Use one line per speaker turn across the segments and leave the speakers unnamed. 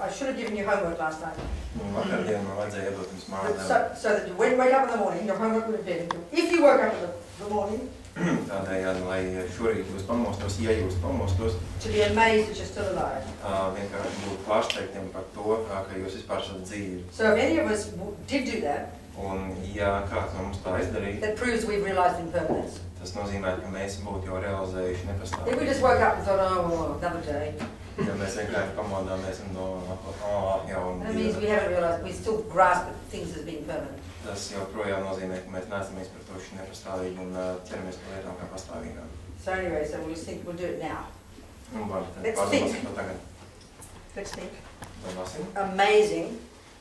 I should have given you homework last night.
Vakardien man vajadzēja iedot jums mājās.
So that when you wake up in the morning, your homework would have been, if you woke up in the morning,
Tādējādi, lai šorīt jūs pamostos, ja jūs pamostos,
to be amazed that you're still alive.
Vienkārši būt pārsteigtiem par to, ka jūs vispār esat dzīvi.
So if any of us did do that,
Un, ja kāds no mums tā izdarīja,
that proves we've realized impermanence.
tas nozīmē, ka mēs būtu jau realizējuši
If
nepastāvību.
we just woke up and thought, oh, another day,
Ja mēs vienkārši pamodāmies un domājam, jauna
that means
diena,
we haven't realized, we still grasp things as being permanent.
tas joprojām nozīmē, ka mēs neesam izpratuši nepastāvību un ķeramies pie lietām kā pastāvīgām.
So anyway, so we'll think we'll do it now.
Un labi, tad
Let's
pārdomāsim
think.
to tagad.
Let's think.
Domāsim,
Amazing.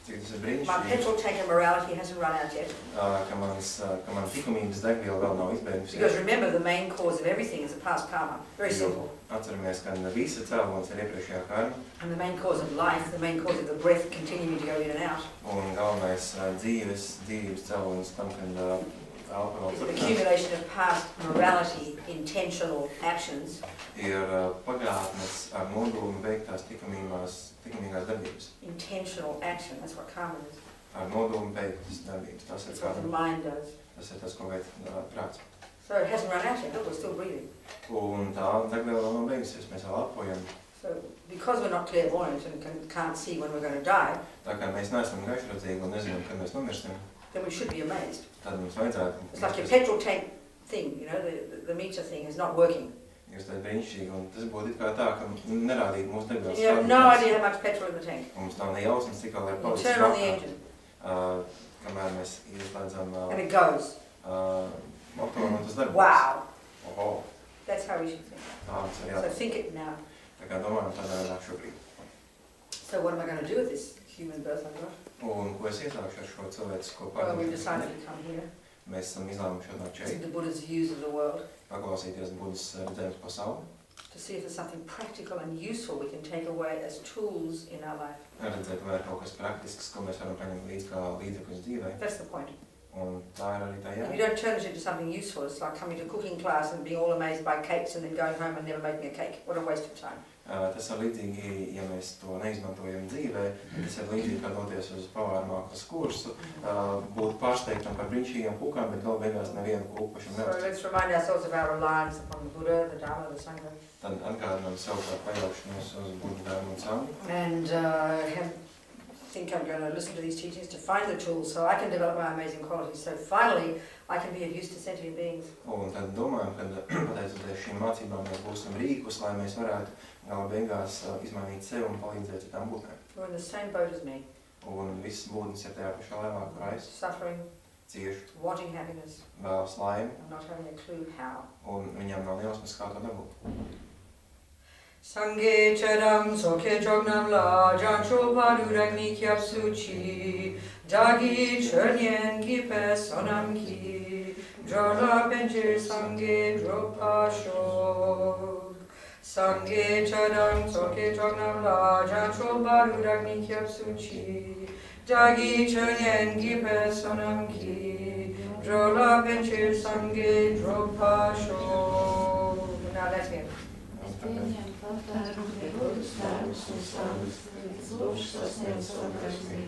cik tas ir
My
brīnišķīgi,
petrol tank and morality hasn't run out yet.
ka man likumības degviela vēl nav izbeigusies.
Because remember, the main cause of everything is the past karma. Very simple.
Atceramies, ka visa cēlonis ir iepriekšējā karma,
And the main cause of life, the main cause of the breath continuing to go in and out,
un galvenais dzīvības cēlonis tam, kad elpa vēl
is an
turpinās,
accumulation of past morality, intentional actions,
ir pagātnes ar nodomu veiktās likumīgās darbības.
intentional action. That's what karma is.
Ar nodomu veiktas darbības. Tas ir
That's what the
karma.
mind does.
Tas ir tas, ko veic prāts.
So it hasn't run out yet. Look, we're still breathing.
Un tā degviela vēl nav beigusies, mēs vēl elpojam.
So because we're not clairvoyant and can't see when we're going to die,
Tā kā mēs neesam gaišredzīgi un nezinām, kad mēs nomirsim,
then we should be amazed.
tad mums vajadzētu.
It's like your petrol tank thing, you know, the meter thing is not working.
Jūs tā brīnišķīgi, un tas būtu it kā tā, ka nerādīt mūsu degvielas
You have no idea how much petrol in the tank.
Un mums nav ne jausmas, cik vēl ir
You
palicis
turn on the
makā,
engine
kamēr mēs ieslēdzam
and it goes.
motoru un tas darbojas.
Wow.
Oho,
That's how we should think.
tā mums ir
So
jāsaka.
think it now.
Tā kā domājam tādā veidā šobrīd.
So what am I going to do with this human birth I've got?
Un ko es iesākšu ar šo cilvēcisko
Well, we've
pārdomāšanu?
decided to come here,
Mēs esam izlēmuši atnākt
see
šeit,
the Buddha's views of the world,
paklausīties Budas redzējumus pasauli,
to see if there's something practical and useful we can take away as tools in our life.
redzēt, vai ir kaut kas praktisks, ko mēs varam paņemt līdz kā līdzekļus dzīvē.
That's the point.
Un tā ir arī tā
If you
jā.
don't turn it into something useful, it's like coming to cooking class and being all amazed by cakes and then going home and never making a cake. What a waste of time.
Tas ir līdzīgi, ja mēs to neizmantojam dzīvē, tas ir līdzīgi, kā doties uz pavāra mākslas kursu, būt pārsteigtam par brīnišķīgām kukām, bet galu beigās nevienu kuku pašam
So
neuztic.
let's remind ourselves of our reliance upon the Buddha, the Dharma, the Sangha,
Tad atgādinām sev par paļaušanos uz Budu dārmu un sangu.
and think I'm going to listen to these teachings to find the tools so I can develop my amazing qualities. So finally, I can be of use to sentient beings.
Un tad domājam, ka pateicoties šīm mācībām mēs būsim rīkus, lai mēs varētu gala beigās izmainīt sevi un palīdzēt citām būtnēm.
Who are in the same boat as me,
Un visas būtnes ir tajā pašā laivā, kā es,
suffering,
cieši,
wanting happiness,
vēlas laimi,
and not having a clue how.
un viņam nav jausmas, kā to dabūt.
Sangye chadam soke chognam la jancho paduragni kyap suchi dagi chernyen gipe sonam ki drola penche sangye dropa shog. Sangye chadam soke chognam la jancho paduragni kyap suchi dagi chernyen gipe sonam ki drola penche sangye dropa shog. Now that's it.
Pieņem patēru pie Budas tēvus un savus, līdz lūkš sasniedz saprasmī,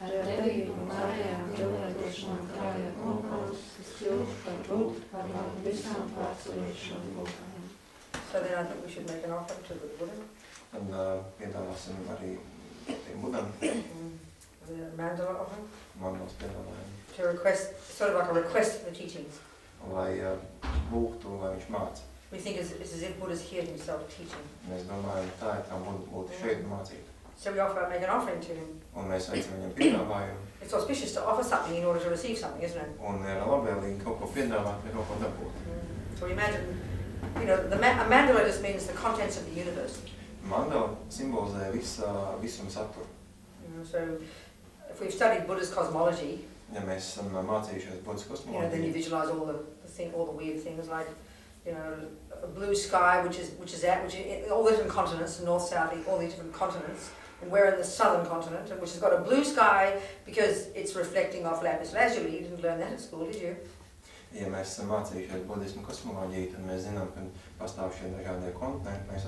ar devību mājām pilnēdošanām krājot nopelnus, kas kļūst par Budu, par labu visām pārcelīšanu būtām.
So then I think we should make an offer to the Buddha,
Tad piedāvāsim arī tiem Budam,
the mandala offer,
mandos piedāvājumu,
to request, sort of like a request for the teachings.
lai lūgtu, lai viņš māca.
We think it's as if Buddha's here himself teaching.
Mēs domājam, tā ir tā būtu šeit mācīt.
So we make an offering to him.
Un mēs veicam viņam piedāvājumu.
It's auspicious to offer something in order to receive something, isn't it?
Un ir labvēlīgi kaut ko piedāvāt, vai kaut ko dabūt.
So imagine, you know, a mandala just means the contents of the universe.
Mandala simbolizē visuma saturu.
You know, so if we've studied Buddha's cosmology,
Ja mēs esam mācījušies Budas
you know, then you
kosmoloģiju,
visualize all the weird things like, you know, a blue sky, which is all the different continents, north, south, all these different continents, and we're in the southern continent, which has got a blue sky because it's reflecting off lapis lazuli. You didn't learn that at school, did you?
ja mēs esam mācījušies budismu kosmoloģiju, tad mēs zinām, ka pastāv šie dažādie kontinenti. Mēs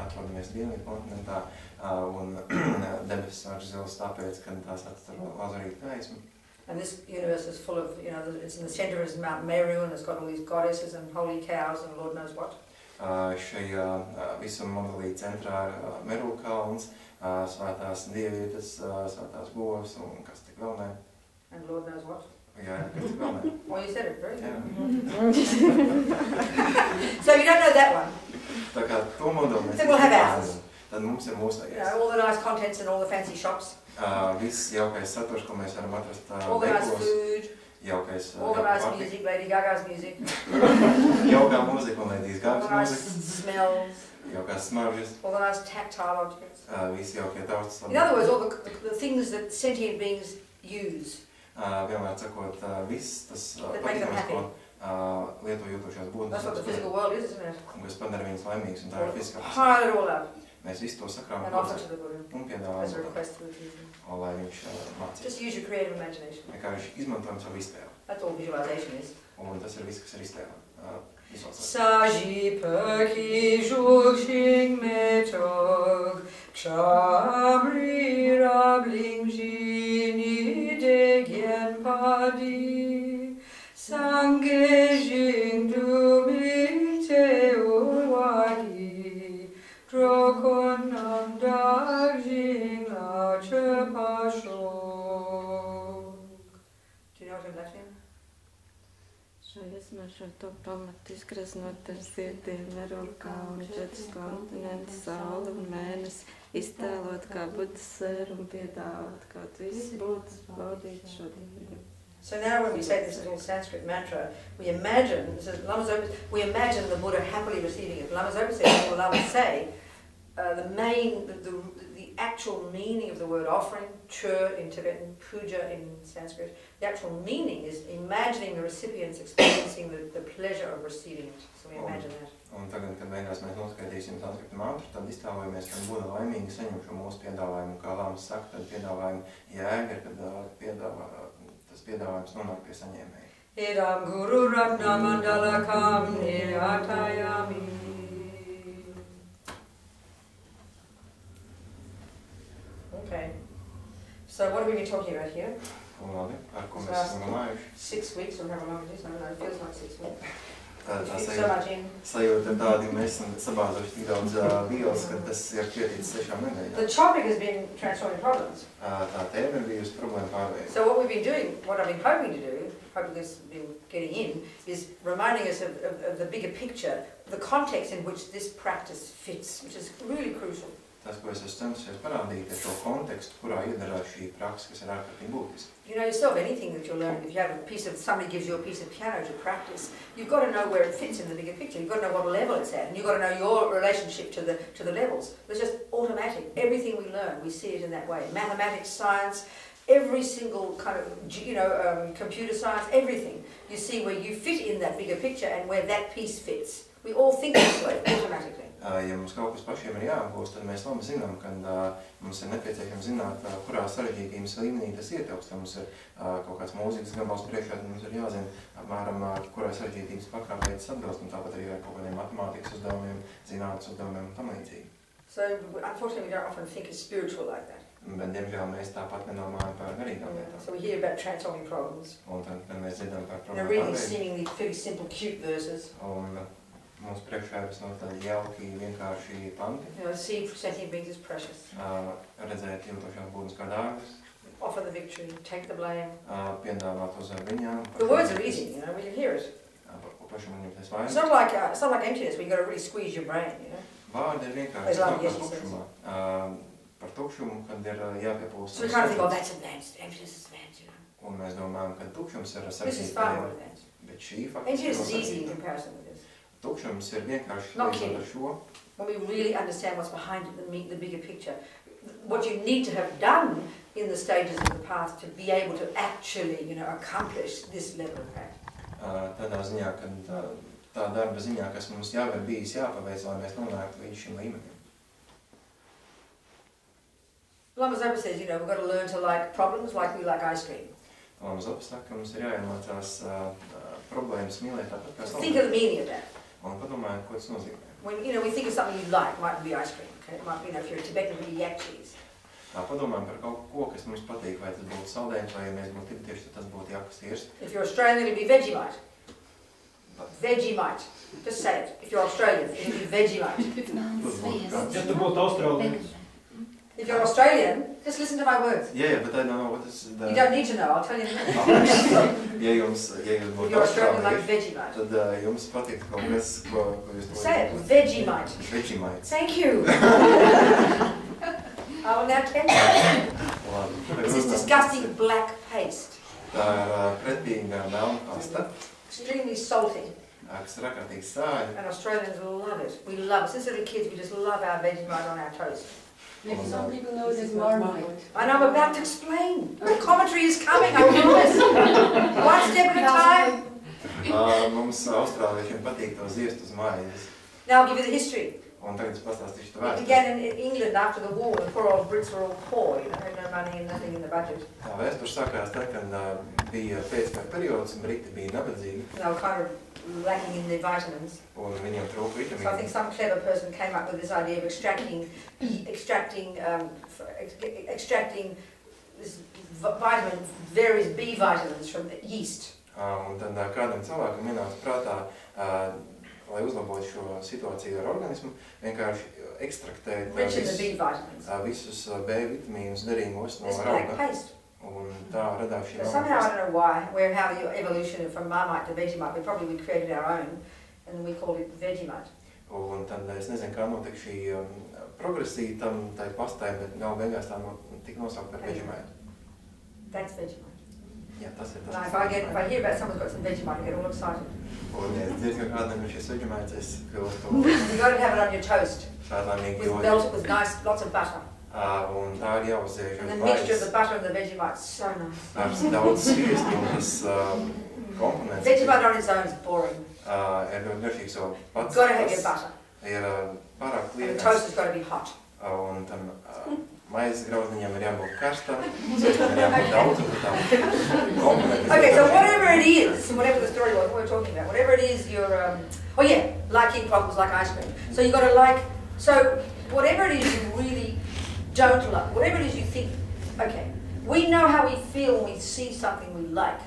atrodamies dienvidu kontinentā, un debesis sāk zilas tāpēc, ka tās attur lazurītu gaismu.
And this universe is full of, you know, it's in the center is Mount Meru, and it's got all these goddesses and holy cows and Lord knows what.
Šajā visuma monolīta centrā ir Meru kalns, svētās dievietes, svētās govs un kas tik vēl ne.
And Lord knows what.
Jā, kas tik vēl ne.
Well, you said it, right?
Jā.
So you don't know that one.
Tā kā to modeli mēs
Then we'll have ours.
Tad mums ir mūsējais.
You know, all the nice contents and all the fancy shops.
Viss jaukais saturs, ko mēs varam atrast
all the nice food.
Jaukais
all the nice music, Lady Gaga's music.
Jaukā mūzika un Lady Gaga's
all the nice
mūzika.
smells.
Jaukās smaržas.
All the nice tactile objects.
Visi jaukie tautas.
In other words, all the things that sentient beings use.
Vienmēr sakot, viss tas patīkams, ko lieto jūtošās būtnes.
That's what the physical world is, isn't it?
Un kas padara viņus laimīgus, un tā ir fiziskā pasaule.
Pile it all up.
Mēs visu to sakrām un piedāvājam, lai viņš mācītu.
Just use your creative imagination.
Vienkārši izmantojam savu iztēli.
That's all visualization is.
Un tas ir viss, kas ir iztēle.
Saji peki žukšing metog, čamri rabling žini degien padi, sange žing dumite urwagi, drokonam dagjing la chepashok. Do you know what in Latvian?
Izmērš ar to pamatu izgraznot ar ziediem, Meru kalnu, 4 kontinentus, sauli un mēnesi, iztēlot kā Budas sēru un piedāvāt, kaut viss būtu baudīt šodien.
So now when we say this little Sanskrit mantra, we imagine, this is Lama Zopa, we imagine the Buddha happily receiving it. Lama Zopa says, or Lama say, the actual meaning of the word offering, chur in Tibetan, puja in Sanskrit, the actual meaning is imagining the recipients experiencing the pleasure of receiving it. So we imagine that.
Un tagad, kad beigās mēs noskaitīsim Sanskritu mantru, tad iztēlojamies, ka Buda laimīgi saņem šo mūsu piedāvājumu. Kā Lāmas saka, tad piedāvājumu jēga ir, kad tas piedāvājums nonāk pie saņēmēja.
Idam guru ratna mandalakam niyatayami. Okay. So what have we been talking about here?
Ar ko mēs esam runājuši?
6 weeks or however long it is, I don't know, it feels like 6 weeks.
Tā sajūta ir tāda, mēs esam sabāzuši tik daudz vielas, ka tas ir pieticis 6 nedēļām.
The topic has been transforming problems.
Tā tēma ir bijusi problēma pārveide.
So what we've been doing, what I've been hoping to do, hoping this has been getting in, is reminding us of the bigger picture, the context in which this practice fits, which is really crucial.
Tas, ko es esmu censies parādīt, ir šo kontekstu, kurā iedarās šī praksa, kas ir ārkārtīgi būtiska.
You know yourself, anything that you're learning, if you have a piece of, somebody gives you a piece of piano to practice, you've got to know where it fits in the bigger picture. You've got to know what level it's at, and you've got to know your relationship to the levels. It's just automatic. Everything we learn, we see it in that way. Mathematics, science, every single kind of, computer science, everything. You see where you fit in that bigger picture and where that piece fits. We all think this way, automatically.
Ja mums kaut kas pašiem ir jāapgūst, tad mēs labi zinām, ka mums ir nepieciešams zināt, kurā sarežģītības līmenī tas ietilpst. Ja mums ir kaut kāds mūzikas gabals priekšā, tad mums ir jāzina apmēram, kurā sarežģītības pakāpē tas atbilst, un tāpat arī ar kaut kādiem matemātikas uzdevumiem, zinātnes uzdevumiem un tam līdzīgi.
So, unfortunately, we don't often think it's spiritual like that.
Bet, diemžēl, mēs tāpat nedomājam par garīgām lietām.
So we hear about transforming problems.
Un tad, kad mēs dzirdam par
problēmu pārveidi. Reading seemingly very simple, cute verses.
Un mums priekšā ir visnotaļ jauki, vienkārši panti.
You know, see sentient beings as precious.
Redzēt jūtošās būtnes kā dārgas.
Offer the victory, take the blame.
Piedāvāt uz viņām.
The words are easy, you know, we can hear it. It's not like emptiness, where you've got to really squeeze your brain, you know.
Vārdi ir vienkārši tā kā tukšumā. Par tukšumu, kad ir jāpiepūst.
So we kind of think, oh, that's advanced, emptiness is advanced, you know.
Un mēs domājam, ka tukšums ir
This is far more advanced.
Bet šī faktiski
emptiness is easy in comparison with this.
Tukšums ir vienkārši līdz ar šo.
When we really understand what's behind it, the bigger picture, what you need to have done in the stages of the path to be able to actually, you know, accomplish this level of practice.
Tādā ziņā, kad tā darba ziņā, kas mums jau ir bijis jāpaveic, lai mēs nonāktu līdz šim līmenim.
Lama Zopa says, you know, we've got to learn to like problems like we like ice cream.
Lama Zopa saka, ka mums ir jāiemācās problēmas mīlēt tāpat kā
saldējumus. Think of the meaning of that.
Un padomājiet, ko tas nozīmē.
When, you know, we think of something you like, might be ice cream, okay? It might be, you know, if you're a Tibetan, it would be yak cheese.
padomājam par kaut ko, kas mums patīk, vai tas būtu saldējums, vai ja mēs būtu tibetieši, tad tas būtu jakas tirs.
If you're Australian, it'll be Vegemite. Vegemite. Just say it. If you're Australian, it'll be Vegemite.
Ja tu būtu Austrālija.
If you're Australian, just listen to my words.
Yeah, but I don't know what is the...
You don't need to know, I'll tell you now.
ja jūs
If
būtu
you're Australian, like
Austrālija,
Vegemite.
tad jums patīk kaut kas, ko jūs...
Say it. Vegemite.
Vegemite.
Thank you. I will now tell you. It's this disgusting black paste.
Tā ir pretīga melna pasta,
Extremely salty.
kas ir ārkārtīgi sāļa.
And Australians love it. We love it. Since little kids, we just love our Vegemite on our toast.
Maybe some people know it as Marmite.
And I'm about to explain. The commentary is coming, I promise. One step at a time.
Mums austrāliešiem patīk to ziest uz mājas.
Now I'll give you the history.
Un tagad es pastāstīšu to
It
vēsturi.
began in England after the war. The poor old Brits were all poor, you know, had no money and nothing in the budget.
Tā vēsture sākās tad, kad bija pēckara periods un Briti bija nabadzīgi.
They were kind of lacking in their vitamins.
Un viņiem trūka
So I think
vitamīnu.
some clever person came up with this idea of extracting this vitamin, various B vitamins from the yeast.
Un tad kādam cilvēkam ienāca prātā, lai uzlabotu šo situāciju ar organismu, vienkārši ekstraktēt
Rich in the B vitamins.
visus B vitamīnus derīgos no
This black
rauga.
paste.
Un tā radās šī
But somehow, I don't know why, how the evolution from Marmite to Vegemite, we created our own, and we called it Vegemite.
Un tad es nezinu, kā notika šī progresija tai pastai, bet nav beigās tā tika nosaukt par Vegemite.
That's Vegemite.
Jā, tas ir tas.
Now, if I hear about someone's got some Vegemite, I get all excited.
Un, ja es dzirdu, ka kādam ir šis Vegemite, es kļūstu
You've got to have it on your toast,
šādlaimīgi
with
jūti.
melted, with nice, lots of butter.
Un tā ir jāuziež
And
uz
the mixture of
mājas.
the butter and the Vegemite is so nice.
Ar daudz sviestu un tas komponents
Vegemite on its own is boring.
ir ļoti garšīgs, jo
You've
pats
got to have your butter.
ir pārāk
And the
liekans.
toast has got to be hot.
Un tam maizes graudniņam ir jābūt karstam, sveicam ir jābūt daudz, un tam komponenti.
Okay, so whatever it is, whatever the story was, what we're talking about, whatever it is you're, oh yeah, liking problems like ice cream. So you've got to like, so whatever it is you really don't like, whatever it is you think, okay, we know how we feel when we see something we like.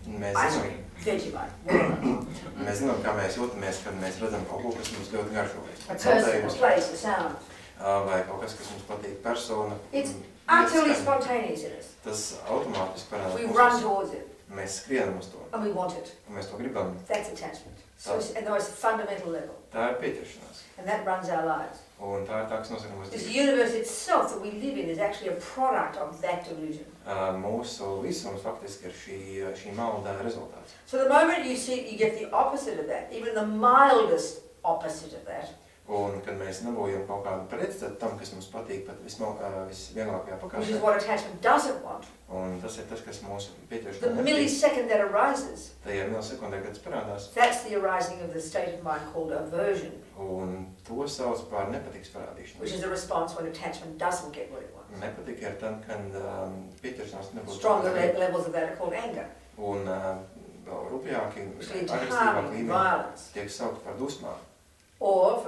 Mēs
Ice
zinām,
cream, Vegemite, whatever.
mēs zinām, kā mēs jūtamies, kad mēs redzam kaut ko, kas mums ļoti garšo.
A person, a place, a sound.
Vai kaut kas, kas mums patīk, persona.
It's utterly spontaneous in us.
Tas automātiski parādās
We
mūsos.
run towards it
Mēs skrienam uz to,
and we want it.
un mēs to gribam.
That's attachment. So it's at the most fundamental level.
Tā ir pieķeršanās.
And that runs our lives.
Un tā ir tā, kas nosaka mūsu
This
dzīvi.
universe itself that we live in is actually a product of that delusion.
Mūsu visums faktiski ir šī malda rezultāts.
So the moment you see, you get the opposite of that, even the mildest opposite of that,
Un, kad mēs dabūjam kaut kādu pretstatu tam, kas mums patīk, pat visvieglākajā
which is
pakāpē.
what attachment doesn't want,
Un tas ir tas, kas mūsu
the
pieķeršanā nepatīk.
millisecond that arises,
Tajā milisekundē, kad tas parādās.
that's the arising of the state of mind called aversion,
Un to sauc par nepatiks parādīšanu.
which is a response when attachment doesn't get what it wants.
Nepatika ir tad, kad pieķeršanās nebūtu.
Stronger levels of that are called anger,
Un vēl rupjāki,
which lead to
agresīvāki
harm,
līmeņi
violence.
tiek saukt par dusmām.
Or,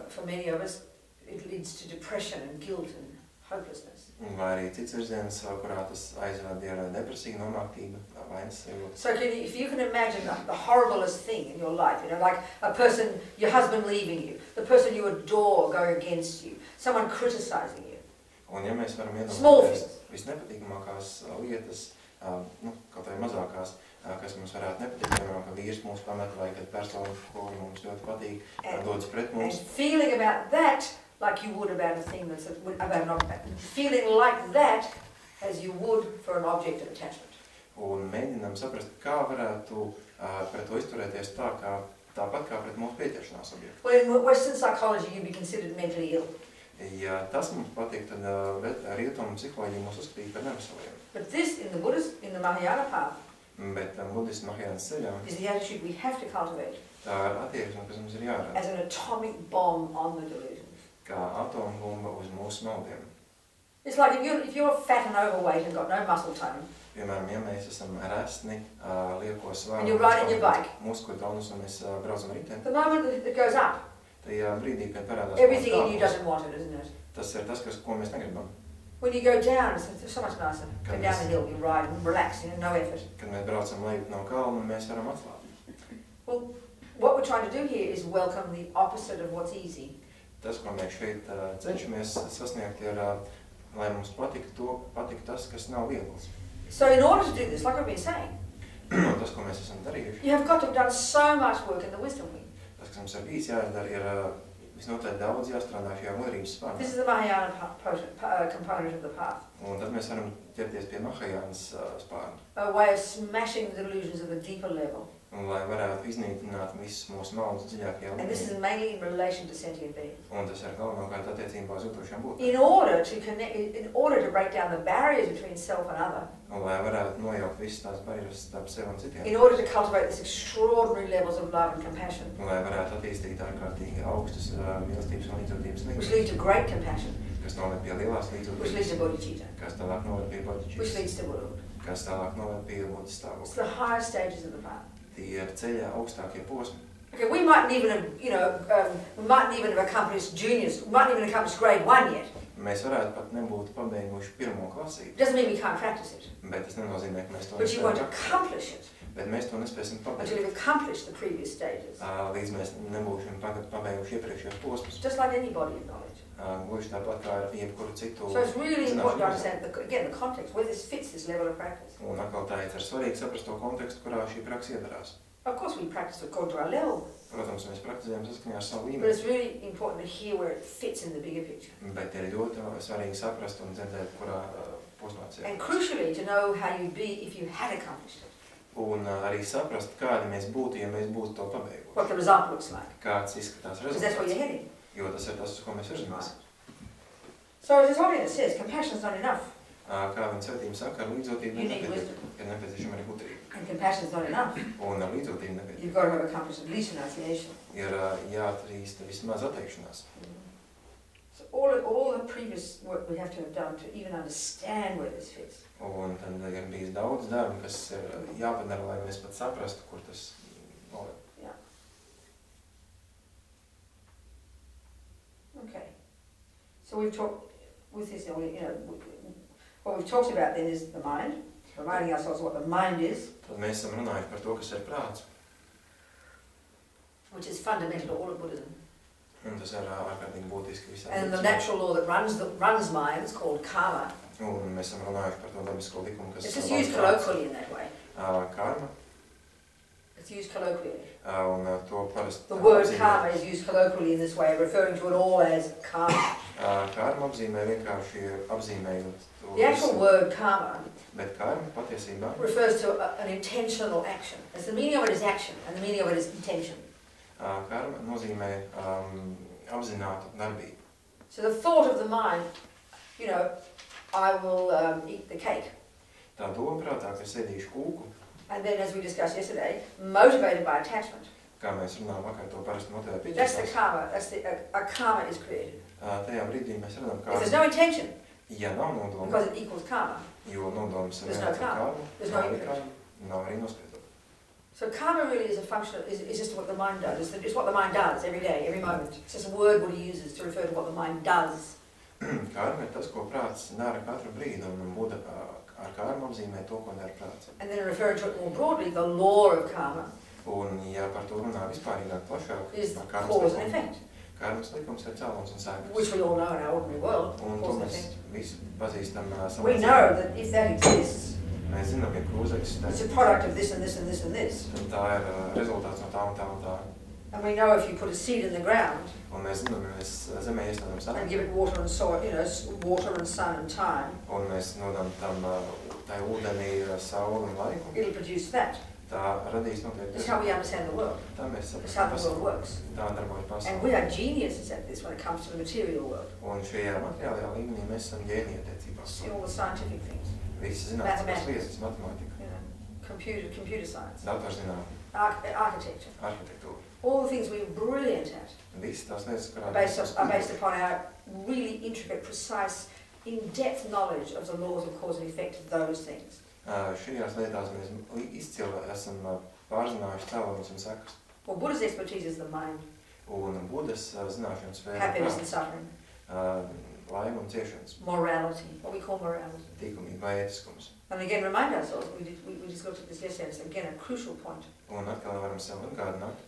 for many of us, it leads to depression and guilt and hopelessness.
Vai arī cits virziens, kurā tas aizved ir depresija, nomāktība, vainas sajūta.
So if you can imagine the horriblest thing in your life, like a person, your husband leaving you, the person you adore going against you, someone criticizing you.
Un ja mēs varam
Small
iedomāties
things.
visnepatīkamākās lietas, kaut vai mazākās, kas mums varētu nepatikt, piemēram, ka vīrs mūs pamet vai kad persona, ko mums ļoti patīk, dodas pret
And
mums.
feeling about that like you would about a thing that's feeling like that as you would for an object of attachment.
Un mēģinām saprast, kā varētu pret to izturēties tāpat kā pret mūsu pieķeršanās objektu.
Well, in Western psychology, you'd be considered mentally ill.
Ja tas mums patīk, tad rietumu psiholoģija mūs uzskatīja par neveseliem.
But this, in the Buddhist, in the Mahayana path,
Bet budismu Mahajānas ceļā
is the attitude we have to cultivate
tā ir attieksme, kas mums ir jārada,
as an atomic bomb on the delusions.
kā atombumba uz mūsu maldiem.
It's like if you're fat and overweight and got no muscle tone,
Piemēram, ja mēs esam resni, lieko svaru,
and you're riding your bike,
muskuļu tonus un mēs braucam riteni,
the moment that it goes up,
tajā brīdī, kad parādās
everything in you
kāpums,
doesn't want it, isn't it?
tas ir tas, ko mēs negribam.
When you go down, it's so much nicer. Go down the hill, you ride and relax, no effort.
Kad mēs braucam lejup no kalna, mēs varam atslābt.
Well, what we're trying to do here is welcome the opposite of what's easy.
Tas, ko mēs šeit cenšamies sasniegt, ir, lai mums patiktu tas, kas nav viegls.
So in order to do this, like I've been saying,
Tas, ko mēs esam darījuši,
you have got to have done so much work in the wisdom wing.
Tas, kas mums ir bijis jāizdara, ir visnotaļ daudz jāstrādā šajā modrības spārnā.
This is the Mahayana component of the path.
Un tad mēs varam ķerties pie Mahajānas spārna.
A way of smashing the delusions of a deeper level.
Un lai varētu iznīcināt visus mūsu maldus dziļākajā
And this
līmenī.
is mainly in relation to sentient beings.
Un tas ir galvenokārt attiecībā uz jūtošām būtnēm.
In order to break down the barriers between self and other,
Un lai varētu nojaukt visas tās barjeras starp sev un citiem.
in order to cultivate these extraordinary levels of love and compassion,
Un lai varētu attīstīt ārkārtīgi augstus mīlestības un līdzjūtības
which
līmeņus,
lead to great compassion,
kas noved pie lielās
which leads
līdzjūtības,
to bodhicitta,
kas tālāk noved pie
which
bodhičittas,
leads to Buddha.
kas tālāk noved pie Buddhas
It's
stāvokļa.
the higher stages of the path.
Tie ir ceļā augstākie posmi.
Okay, we mightn't even have, we mightn't even have accomplished juniors, we mightn't even accomplish grade 1 yet.
Mēs varētu pat nebūt pabeiguši pirmo klasību,
It doesn't mean we can't practice it,
bet tas nenozīmē, ka mēs to
but you won't
nespējam.
accomplish it
Bet mēs to nespēsim
until
pabeigt,
you've accomplished the previous stages.
līdz mēs nebūsim pabeiguši iepriekšējos posmus.
Just like any body of knowledge.
Gluži tāpat kā ar jebkuru citu
So it's really important to
zināšanu.
understand, again, the context, where this fits this level of practice.
Un atkal tā ir svarīgi saprast to kontekstu, kurā šī praksa iedarās.
Of course we practice according to our level,
Protams, mēs praktizējam saskaņā ar savu
but
līmeni,
it's really important to hear where it fits in the bigger picture.
bet ir ļoti svarīgi saprast un dzirdēt, kurā posmā tas ir.
And crucially, to know how you'd be if you had accomplished it,
Un arī saprast, kādi mēs būtu, ja mēs būtu to pabeiguši.
what the result looks like,
Kāds izskatās
because that's where you're
rezultāts,
heading.
jo tas ir tas, uz ko mēs virzamies.
So as Robina says, compassion's not enough,
Kā viņa svētība saka, ar līdzjūtību
You need wisdom.
ir nepieciešama arī gudrība.
and compassion's not enough.
Un ar līdzjūtību nepieciešama.
You've got to have accomplished at least renunciation.
Ir jāatrīst vismaz atteikšanās.
So all the previous work we have to have done to even understand where this fits.
Un tad ir bijis daudz darba, kas ir jāpadara, lai mēs pat saprastu, kur tas noved.
Yeah. Okay. So we've talked with this, what we've talked about then is the mind, reminding ourselves what the mind is,
Tad mēs esam runājuši par to, kas ir prāts.
which is fundamental to all of Buddhism.
Un tas ir ārkārtīgi būtiski visā.
And the natural law that runs minds, called karma,
Un mēs esam runājuši par to dabisko likumu, kas
it's just
vada
used
prāts.
colloquially in that way.
Karma.
It's used colloquially.
Un to parasti
The word
apzīmē-
karma is used colloquially in this way, referring to it all as karma.
Karma apzīmē vienkārši apzīmējot to
The actual
visu.
word karma
Bet karma patiesībā
refers to an intentional action. As the meaning of it is action, and the meaning of it is intention.
karma nozīmē apzinātu darbību.
So the thought of the mind, I will eat the cake.
Tā doma prātā, ka es ēdīšu kūku,
And then, as we discussed yesterday, motivated by attachment.
kā mēs runājam vakar, to parasti motivē
That's the
pieķeršanās.
karma. That's a karma is created.
Tajā brīdī mēs redzam,
If there's
kā,
no intention,
ja nav nodoma,
because it equals karma,
jo nodoms ir
There's no
viens ar
karma.
karmu,
There's
nav
no
arī
intention.
karma, nav arī nospieduma.
so karma really is a function. Is just what the mind does. It's what the mind does every day, every moment. It's just a word Buddha uses to refer to what the mind does.
Karma ir tas, ko prāts dara katru brīdi, un Buda ar karmu apzīmē to, ko dara prāts.
And then referring to it more broadly, the law of karma
Un, ja par to runā vispārīgāk, plašāk,
is
par
cause and
likumu,
effect,
karmas likums ir cēlons un sēkas.
which we all know in our ordinary world.
Un to
Cause and
mēs
effect.
visi pazīstam savā
We
dzīvē.
know that if that exists,
Mēs zinām, ja krūze
it's a
eksistē,
product of this and this and this and this.
tad tā ir rezultāts no tā un tā un tā.
And we know if you put a seed in the ground
Un mēs zinām, ja mēs zemē iestādām
and
sāni,
give it water and soil, water and sun and time,
un mēs nodam tam tai ūdenī, sauli un laiku,
it'll produce that.
tā radīs noteikti.
That's how we understand the world.
Tā mēs
That's how the
saprotam
world works.
Tā darbojas
And
pasaulē.
we are geniuses at this when it comes to the material world.
Un šajā materiālajā līmenī mēs esam ģēniji attiecībā.
See all the scientific things,
Visi zinātnes
Mathematics.
lietas, matemātika,
computer science,
datorzinātne,
architecture.
arhitektūra.
All the things we're brilliant at
Visas tās lietas,
are
kurās
based upon our really intricate, precise, in-depth knowledge of the laws of cause and effect of those things.
Šajās lietās mēs izcili esam pārzinājuši cēloņus un sekas.
Well, Buddha's expertise is the mind,
Un Budas zināšanas sfēra
happiness and suffering.
laimi un ciešanas.
Morality, what we call morality.
Likumība vai ētiskums.
And again, remind ourselves, we just looked at this yesterday, it's again a crucial point.
Un atkal varam sev atgādināt.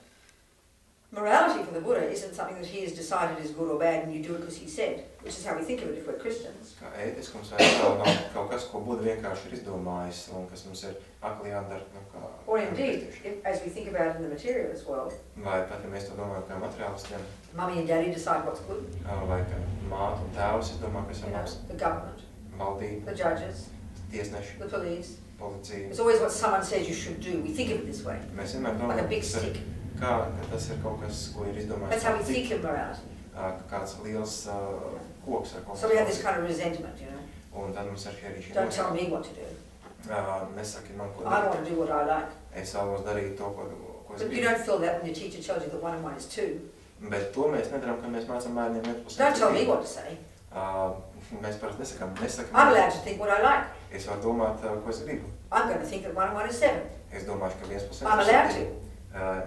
Morality for the Buddha isn't something that he has decided is good or bad and you do it because he said, which is how we think of it if we're Christians.
Kā ētiskums vai atkal nav kaut kas, ko Buda vienkārši ir izdomājis un kas mums ir akli jādara, kā
Or indeed, as we think about it in the materialist world,
vai pat, ja mēs to domājam kā materiālistiem,
mummy and daddy decide what's good,
vai kā māte un tēvs izdomā, kas ir labs,
the government,
valdība,
the judges,
tiesneši,
the police.
policija.
It's always what someone says you should do. We think of it this way,
Mēs vienmēr
like a
domājam,
big stick.
ka tas ir kaut kas, ko ir izdomājis.
That's how we think of morality.
Kāds liels koks ar kaut
So we have this kind of resentment, you know.
Un tad mums ir arī šī
Don't tell me what to do.
Nesaki man, ko
I want to do what I like.
Es vēlos darīt to, ko es
But you
gribu.
don't feel that when your teacher tells you that 1 and 1 is 2.
Bet to mēs nedarām, kad mēs mācām bērniem 1+1.
Don't tell me what to say.
Mēs parasti nesakām.
I'm allowed to think what I like.
Es varu domāt, ko es gribu.
I'm going to think that 1 and 1 is 7.
Es domāšu, ka 1+1
I'm allowed to.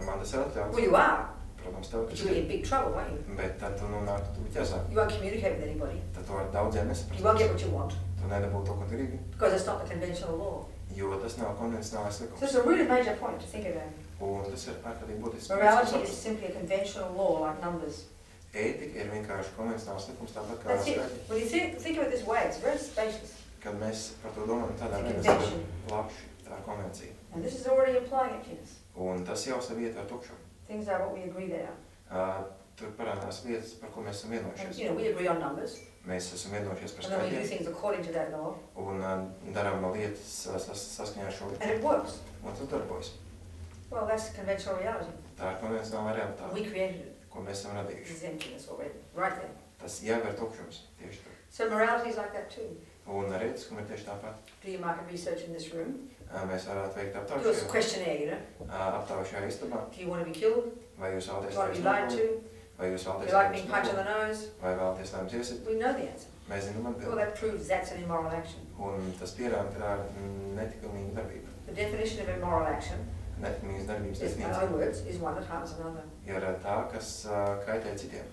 Man tas ir atļauts.
Well, you are.
Protams, tev,
But you'll be in big trouble, won't you?
Bet tad tu nonāktu ķezā.
You won't communicate with anybody.
Tad tu ar daudziem nesaprast.
You won't get what you want.
Tu nedabū to, ko tu gribi.
Because it's not the conventional law.
Jo tas nav konvencionālais
So
likums.
it's a really major point to think about.
Un tas ir ārkārtīgi būtisks.
Morality is simply a conventional law like numbers.
Ētika ir vienkārši konvencionāls likums, tāpat kā
That's it.
skaitļi.
When you think of it this way, it's very spacious.
Kad mēs par to domājam tādā
It's a
veidā, tas
convention.
ir plaši, tā ir konvencija.
And this is already implying emptiness.
Un tas jau sev ietver tukšumu.
Things are what we agree they are.
Tur parādās lietas, par ko mēs esam
And,
vienojušies.
you know, we agree on numbers.
Mēs esam vienojušies par
And then we do
skaitļiem
things according to that law.
un darām lietas saskaņā ar šo
And
likumu.
it works.
Un tas darbojas.
Well, that's conventional reality.
Tā ir konvencionālā realitāte,
We created it.
ko mēs esam
This
radījuši.
is emptiness already. Right there.
Tas jau ir tukšums tieši tur.
So morality is like that too.
Un ar ētiskumu ir tieši tāpat.
Do your market research in this room.
Mēs varētu veikt
Do a
aptauju
questionnaire, you know.
šajā istabā.
Do you want to be killed?
Vai jūs
Do you
vēlaties
want to be lied to?
vai jūs
Do
vēlaties
you like being punched in the nose?
vai vēlaties, lai jums iesit?
We know the answer.
Mēs zinām
Well,
atbildi.
that proves that's an immoral action.
Un tas pierāda, ka tā ir netikumīga darbība.
The definition of immoral action,
Netikumīgas darbības
is, in
definīcija
other words, is one that harms another.
ir tā, kas kaitē citiem.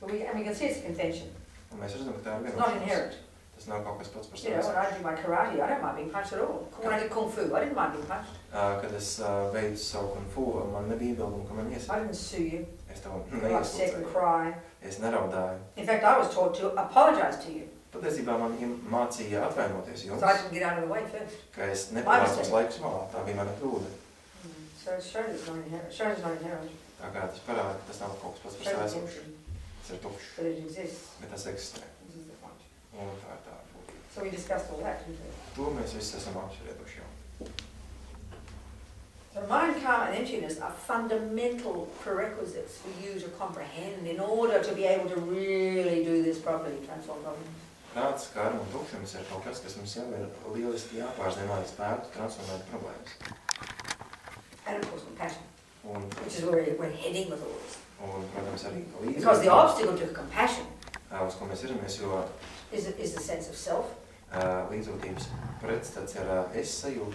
And we can see it's a convention.
Un mēs redzam, ka tā ir
It's not
vienošanās.
inherent.
Tas nav kaut kas pats par
You know, when
sevi.
I do my karate, I don't mind being punched at all. When I did kung fu, I didn't mind being punched.
Kad es veicu savu kung fu, man nebija iebildumu, ka man
I
iesaka.
didn't sue you.
Es tev
I got sick and
neiesūdzēju.
cry.
Es neraudāju.
In fact, I was taught to apologize to you.
Patiesībā man mācīja atvainoties jums,
So I didn't get out of the way first.
ka es
My
nepārācos
mistake.
laikus malā. Tā bija mana kļūda.
So it shows it's not inherent. It shows it's not inherent.
Tā kā tas parāda, ka tas nav kaut kas pats
It
par
shows
sevi
it's
esošs.
empty.
Tas ir tukšs,
But it exists.
bet tas eksistē.
This is the point.
Un tā ir tā būtība.
So we discussed all that, didn't we?
To mēs visi esam apsprieduši jau.
So mind, calm and emptiness are fundamental prerequisites for you to comprehend in order to be able to really do this properly, transform problems.
Prāts, karma un tukšums ir kaut kas, kas mums jau ir lieliski jāpārzina, lai spētu transformēt problēmas.
And of course compassion,
Un,
which is where we're heading with all this.
protams, arī
Because the obstacle to compassion
uz ko mēs virzamies, jo
is the sense of self.
Līdzjūtības pretstats ir es sajūtu,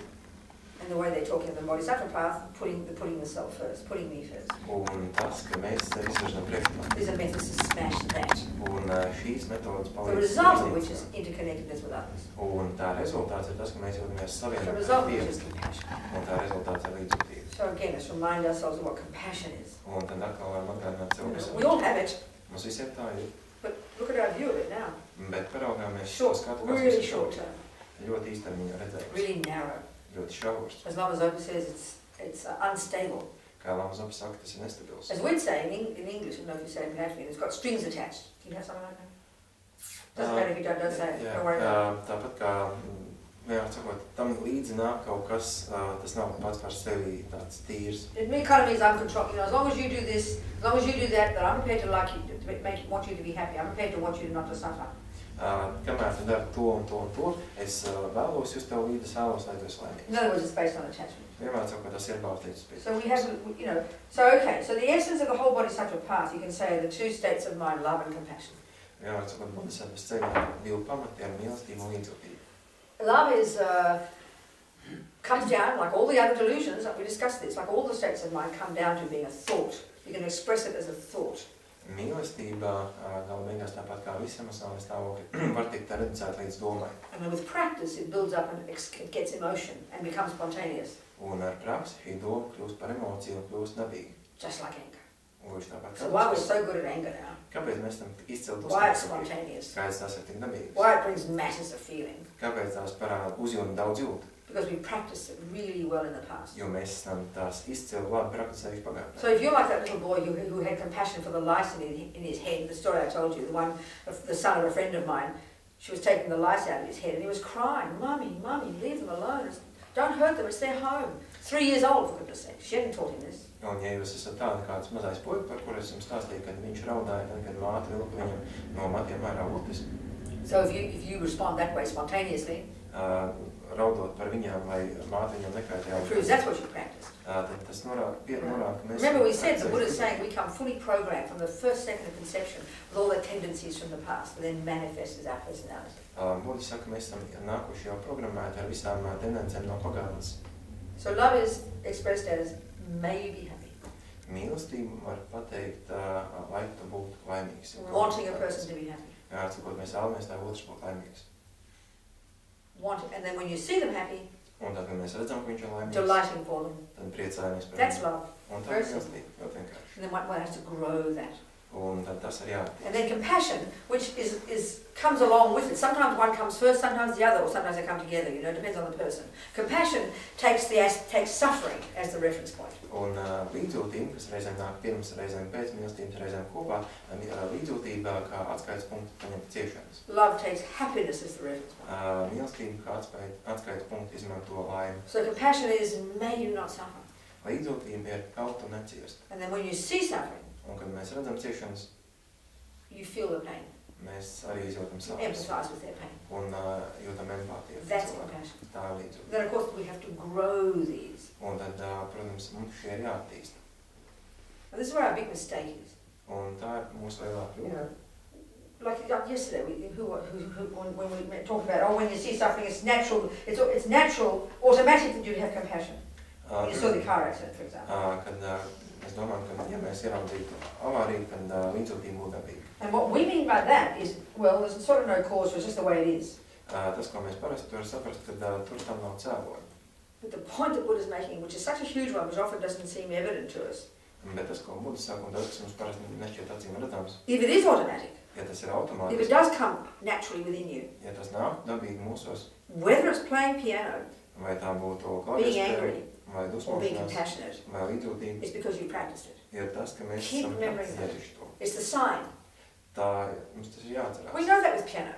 And the way they talk in the Bodhisattva path, putting the self first, putting me first.
un tas, ka mēs sevi izvirzam priekšā.
These are methods to smash that.
Un šīs metodas
The
palīdz.
result of which is interconnectedness with others.
Un tā rezultāts ir tas, ka mēs jūtamies
The
savienot
result
ar
of which
Dievu.
is compassion.
Un tā rezultāts ir līdzjūtība.
So again, let's remind ourselves of what compassion is.
Un tad atkal varam atgādināt sev, kas
We all have it,
mums visiem tā ir.
but look at our view of it now.
Bet paraugāmies
Short,
skatu,
really short term,
ļoti īstermiņa redzējums,
really narrow.
ļoti šaurs.
As long as Opa says it's unstable.
Kā Lama Zopa saka, tas ir nestabils.
As we'd say in English, I don't know if you say it in Latvian, it's got strings attached. Do you have something like that? Doesn't matter if you don't say it,
Jā,
don't worry about it.
tāpat kā, vienmēr sakot, tam līdzi nāk kaut kas, tas nav pats par sevi tāds tīrs.
It kind of means I'm control. You know, as long as you do this, as long as you do that, then I'm prepared to like you, want you to be happy. I'm prepared to want you not to suffer.
Kamēr tu dari to un to un to, es vēlos jūs tev līdzi, es vēlos, lai tu esi laimīgs.
In other words, it's based on attachment.
Vienmēr sakot, tas ir balstīts pie.
So we have, you know, so okay, so the essence of the whole Bodhisattva path, you can say, are the two states of mind, love and compassion.
Vienmēr sakot, Bodhisattvas ceļā divi pamati ir mīlestība un līdzjūtība.
Love is, comes down, like all the other delusions, like we discussed this, like all the states of mind come down to being a thought. You can express it as a thought.
Mīlestība, gala beigās tāpat kā visi emocionāli stāvokļi, var tikt reducēta līdz domai.
And with practice, it builds up and it gets emotion and becomes spontaneous.
Un ar praksi šī doma kļūst par emociju un kļūst dabīga.
Just like anger.
Tāpat
So why we're so good at anger now?
Kāpēc mēs esam tik izcili
Why it's spontaneous?
Kāpēc tās ir tik dabīgas?
Why it brings masses of feeling?
Kāpēc tās parāda uzjūta daudz jūtu?
Because we practiced it really well in the past.
Jo mēs esam tās izcili labi praktizējuši pagātnē.
So if you're like that little boy who had compassion for the lice in his head, the story I told you, the son of a friend of mine, she was taking the lice out of his head and he was crying, Mummy, Mummy, leave them alone. Don't hurt them, it's their home. 3 years old, for goodness sake. She hadn't taught him this.
Un ja jūs esat tādi kāds mazais puika, par kuru es jums stāstīju, kad viņš raudāja, tad, kad māte vilka viņam no matiem ārā utis.
So if you respond that way spontaneously,
raudot par viņām, lai māte viņam nekaitē.
proves that's what you practiced.
Tad tas norāda, ka mēs...
Remember we said, the Buddha is saying we come fully programmed from the first second of conception with all the tendencies from the past and then manifest as our personality.
Buddha saka, mēs esam nākuši jau programmēti ar visām tendencēm no pagātnes.
So love is expressed as may you be happy.
Mīlestību var pateikt, lai tu būtu laimīgs.
Wanting a person to be happy.
Jā, cikot mēs vēlamies, lai otrs būtu laimīgs.
And then when you see them happy,
Un tad, kad mēs redzam, ka viņš ir laimīgs,
delighting for them.
tad priecājamies par
That's
viņu.
love.
Un tā ir mīlestība, ļoti vienkārši.
And then one has to grow that.
Un tad tas ir jāattīst.
And then compassion, which comes along with it. Sometimes one comes first, sometimes the other, or sometimes they come together, you know, it depends on the person. Compassion takes suffering as the reference point.
Un līdzjūtība, kas reizēm nāk pirms, reizēm pēc mīlestības, reizēm kopā, līdzjūtība kā atskaites punktu paņem ciešanas.
Love takes happiness as the reference point.
Mīlestība kā atskaites punktu izmanto laimi.
So compassion is, may you not suffer.
Līdzjūtība ir kaut un neciest.
And then when you see suffering,
Un kad mēs redzam ciešanas,
you feel the pain.
mēs arī izjūtam
You
sāpes.
empathize with their pain.
Un jūtam empātiju.
That's compassion.
Tā ir līdzjūtība.
Then of course we have to grow these.
Un tad, protams, mums šie ir jāattīst.
And this is where our big mistake is.
Un tā ir mūsu lielā
You
kļūda.
know, like yesterday, when we talked about, when you see suffering, it's natural, it's natural, automatic that you have compassion. You saw the car accident, for example.
Kad mēs domājam, ka ja mēs ieraudzītu avāriju, tad līdzjūtība būtu dabīga.
And what we mean by that is, well, there's sort of no cause, it's just the way it is.
Tas, ko mēs parasti tur saprast, kad tur tam nav cēloņa.
But the point that Buddha's making, which is such a huge one, which often doesn't seem evident to us,
Bet tas, ko Buddha saka, un tas, kas mums parasti nešķiet acīm redzams,
if it is automatic,
ja tas ir
if it
automātiski,
does come naturally within you,
ja tas nāk dabīgi mūsos,
whether it's playing piano,
vai tā būtu
being
klaviešspēle,
angry,
vai
or being
dusmošanās,
compassionate,
vai līdzjūtība,
it's because you practiced it.
ir tas, ka mēs
Keep
esam
remembering that.
darījuši to.
It's the sign.
Tā, mums tas ir jāatcerās.
We know that with piano.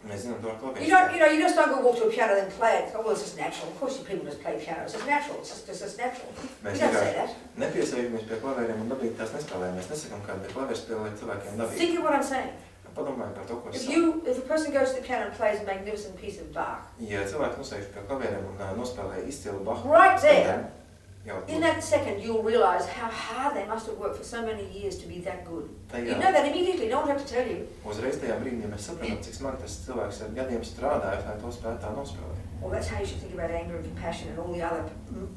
Mēs zinām to ar
You don't,
klaviešspēli.
you just don't go walk to a piano and play it. Oh, well, it's just natural. Of course, people just play piano. It's just natural. It's just natural.
Mēs
We don't say
vienkārši
that.
nepiesēžamies pie klavieriem un dabīgi tās nespēlējam. Mēs nesakam, ka klavierspēle ir cilvēkiem dabīgi.
Think of what I'm saying.
Padomājiet par to, ko es
If
saku.
a person goes to the piano and plays a magnificent piece of Bach,
Ja cilvēki nosēž pie klavieriem un nospēlē izcilu Bachu,
right there,
jau
in that second, you'll realise how hard they must have worked for so many years to be that good. You
tajā,
know that immediately. No one have to tell you.
uzreiz tajā brīdī, ja mēs saprotam, cik smagi tas cilvēks ar gadiem strādāja, lai to spētu tā nospēlēt.
Well, that's how you should think about anger and compassion and all the other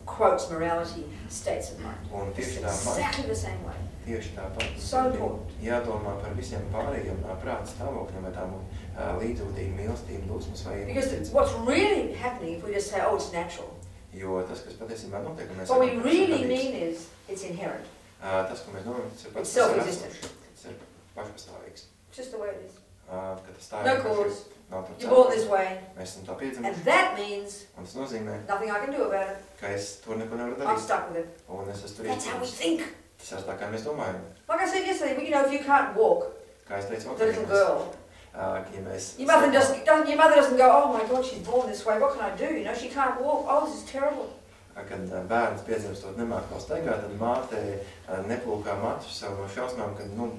quotes, morality, states of mind.
Un
It's
tieši tāpat,
exactly the same way.
tieši tāpat,
So important.
jādomā par visiem pārējiem prāta stāvokļiem, vai tā būtu līdzjūtība, mīlestība, dusmas vai
Because what's really happening if we just say, oh, it's natural,
Jo tas, kas patiesībā notiek, ka mēs
what we
sakam, ka tas ir
really
dabīgs.
mean is it's inherent.
Tas, ko mēs domājam, tas ir
It's
pats
self-existent.
Tas ir pašpastāvīgs.
It's just the way it is.
Ka tas tā
No
vienkārši
cause.
nav tur
You're born
cēloņa.
this way,
Mēs esam tā
and
piedzimuši,
that means
un tas nozīmē,
nothing I can do about it.
ka es tur neko nevaru
I'm
darīt.
stuck with it.
Un es esmu tur
That's how we
iekļūst.
think.
Tas ir tā, kā mēs domājam.
Like I said yesterday, you know, if you can't walk,
Kā es teicu,
the little girl,
ja mēs...
your mother doesn't go, oh my God, she's born this way, what can I do? You know, she can't walk, oh, this is terrible.
Kad bērns piedzimstot nemāk vēl staigāt, tad māte neplūkā matus sev no šausmām, ka, nu,